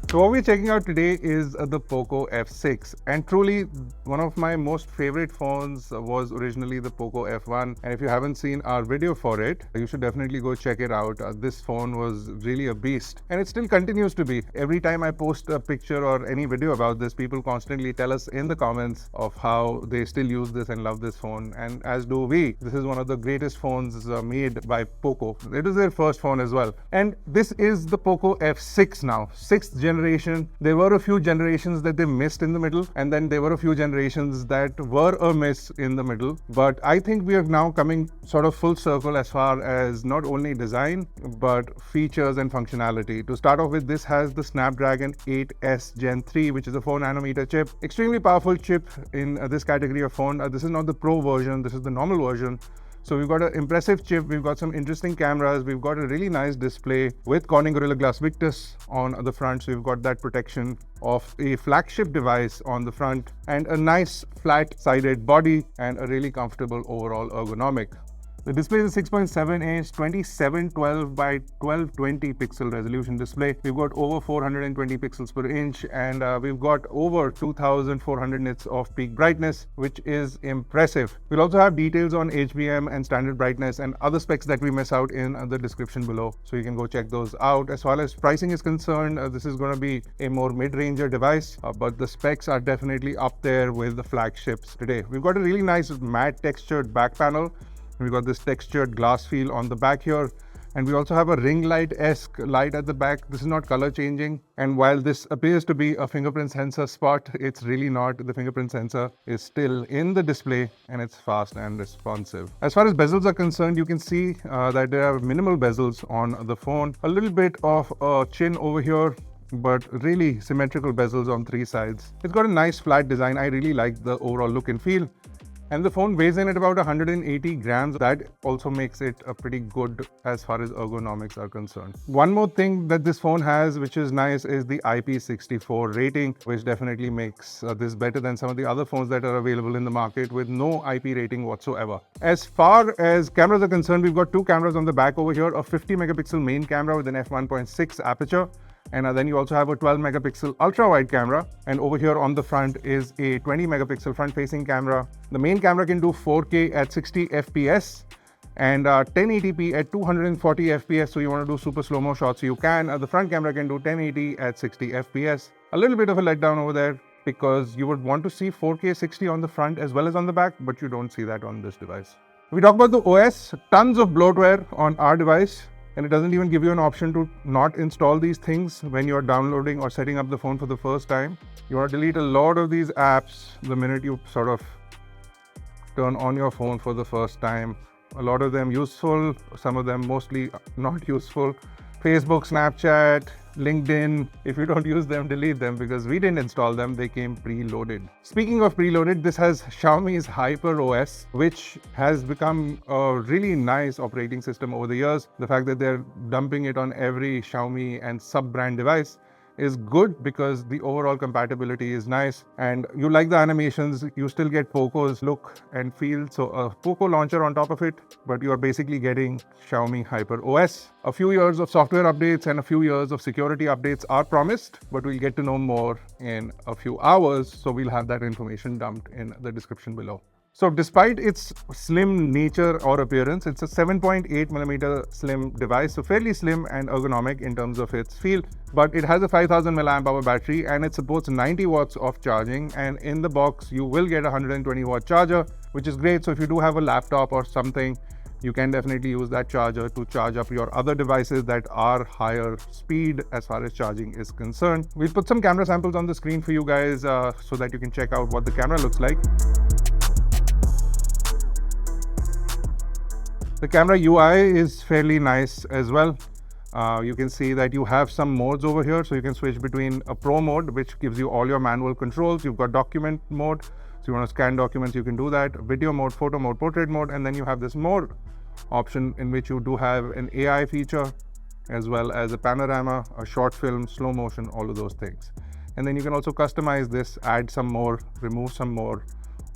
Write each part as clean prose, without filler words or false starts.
So what we're checking out today is the Poco F6, and truly one of my most favorite phones was originally the Poco F1, and if you haven't seen our video for it, you should definitely go check it out. This phone was really a beast, and it still continues to be. Every time I post a picture or any video about this, people constantly tell us in the comments of how they still use this and love this phone, and as do we. This is one of the greatest phones made by Poco. It is their first phone as well, and this is the Poco F6 now, 6th generation. There were a few generations that they missed in the middle, and then there were a few generations that were a miss in the middle. But I think we are now coming sort of full circle as far as not only design but features and functionality. To start off with, this has the Snapdragon 8S Gen 3, which is a 4nm chip. Extremely powerful chip in this category of phone. This is not the Pro version, this is the normal version. So we've got an impressive chip, we've got some interesting cameras, we've got a really nice display with Corning Gorilla Glass Victus on the front. So we've got that protection of a flagship device on the front, and a nice flat-sided body and a really comfortable overall ergonomic. The display is a 6.7-inch 2712 by 1220 pixel resolution display. We've got over 420 pixels per inch, and we've got over 2400 nits of peak brightness, which is impressive. We'll also have details on HBM and standard brightness and other specs that we miss out in the description below, so you can go check those out. As far as pricing is concerned, this is going to be a more mid-ranger device, but the specs are definitely up there with the flagships today. We've got a really nice matte textured back panel. We've got this textured glass feel on the back here, and we also have a ring light-esque light at the back. This is not color changing, and while this appears to be a fingerprint sensor spot, it's really not. The fingerprint sensor is still in the display, and it's fast and responsive. As far as bezels are concerned, you can see that there are minimal bezels on the phone. A little bit of a chin over here, but really symmetrical bezels on three sides. It's got a nice flat design. I really like the overall look and feel. And the phone weighs in at about 180 grams. That also makes it a pretty good as far as ergonomics are concerned. One more thing that this phone has, which is nice, is the IP64 rating, which definitely makes this better than some of the other phones that are available in the market with no IP rating whatsoever. As far as cameras are concerned, we've got two cameras on the back over here, a 50 megapixel main camera with an f1.6 aperture. And then you also have a 12 megapixel ultra wide camera, and over here on the front is a 20 megapixel front facing camera. The main camera can do 4K at 60 FPS and 1080p at 240 FPS. So you want to do super slow-mo shots, you can. The front camera can do 1080 at 60 FPS. A little bit of a letdown over there, because you would want to see 4K 60 on the front as well as on the back, but you don't see that on this device. We talk about the OS, tons of bloatware on our device. And it doesn't even give you an option to not install these things when you're downloading or setting up the phone for the first time. You want to delete a lot of these apps the minute you sort of turn on your phone for the first time. A lot of them useful, some of them mostly not useful. Facebook, Snapchat, LinkedIn, if you don't use them, delete them, because we didn't install them, they came preloaded. Speaking of preloaded, this has Xiaomi's Hyper OS, which has become a really nice operating system over the years. The fact that they're dumping it on every Xiaomi and sub-brand device is good, because the overall compatibility is nice, and you like the animations, you still get Poco's look and feel. So a Poco launcher on top of it, but you are basically getting Xiaomi Hyper OS. A few years of software updates and a few years of security updates are promised, but we'll get to know more in a few hours, so we'll have that information dumped in the description below. So despite its slim nature or appearance, it's a 7.8mm slim device, so fairly slim and ergonomic in terms of its feel. But it has a 5000 mAh battery, and it supports 90 watts of charging, and in the box you will get a 120 watt charger, which is great. So if you do have a laptop or something, you can definitely use that charger to charge up your other devices that are higher speed as far as charging is concerned. We'll put some camera samples on the screen for you guys so that you can check out what the camera looks like. The camera UI is fairly nice as well. You can see that you have some modes over here. So you can switch between a pro mode, which gives you all your manual controls. You've got document mode. So you want to scan documents, you can do that. Video mode, photo mode, portrait mode. And then you have this more option in which you do have an AI feature, as well as a panorama, a short film, slow motion, all of those things. And then you can also customize this, add some more, remove some more,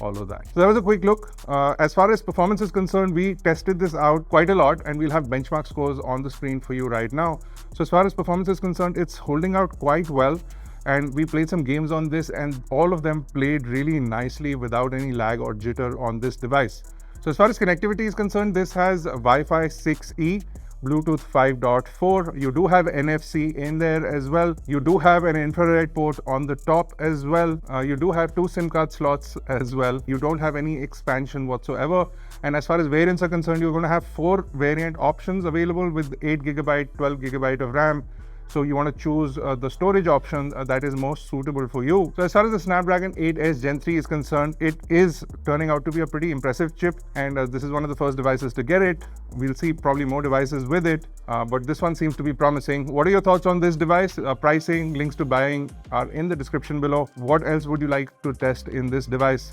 all of that. So that was a quick look. As far as performance is concerned, we tested this out quite a lot, and we'll have benchmark scores on the screen for you right now. So as far as performance is concerned, it's holding out quite well. And we played some games on this, and all of them played really nicely without any lag or jitter on this device. So as far as connectivity is concerned, this has Wi-Fi 6E, Bluetooth 5.4. You do have NFC in there as well. You do have an infrared port on the top as well. You do have 2 SIM card slots as well. You don't have any expansion whatsoever. And as far as variants are concerned, you're going to have 4 variant options available with 8GB, 12GB of RAM. So you want to choose the storage option that is most suitable for you. So as far as the Snapdragon 8S Gen 3 is concerned, it is turning out to be a pretty impressive chip, and this is one of the first devices to get it. We'll see probably more devices with it, but this one seems to be promising. What are your thoughts on this device? Pricing, links to buying are in the description below. What else would you like to test in this device?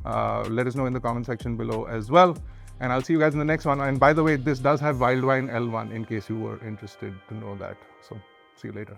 Let us know in the comment section below as well. And I'll see you guys in the next one. And by the way, this does have Wildwine L1 in case you were interested to know that. So see you later.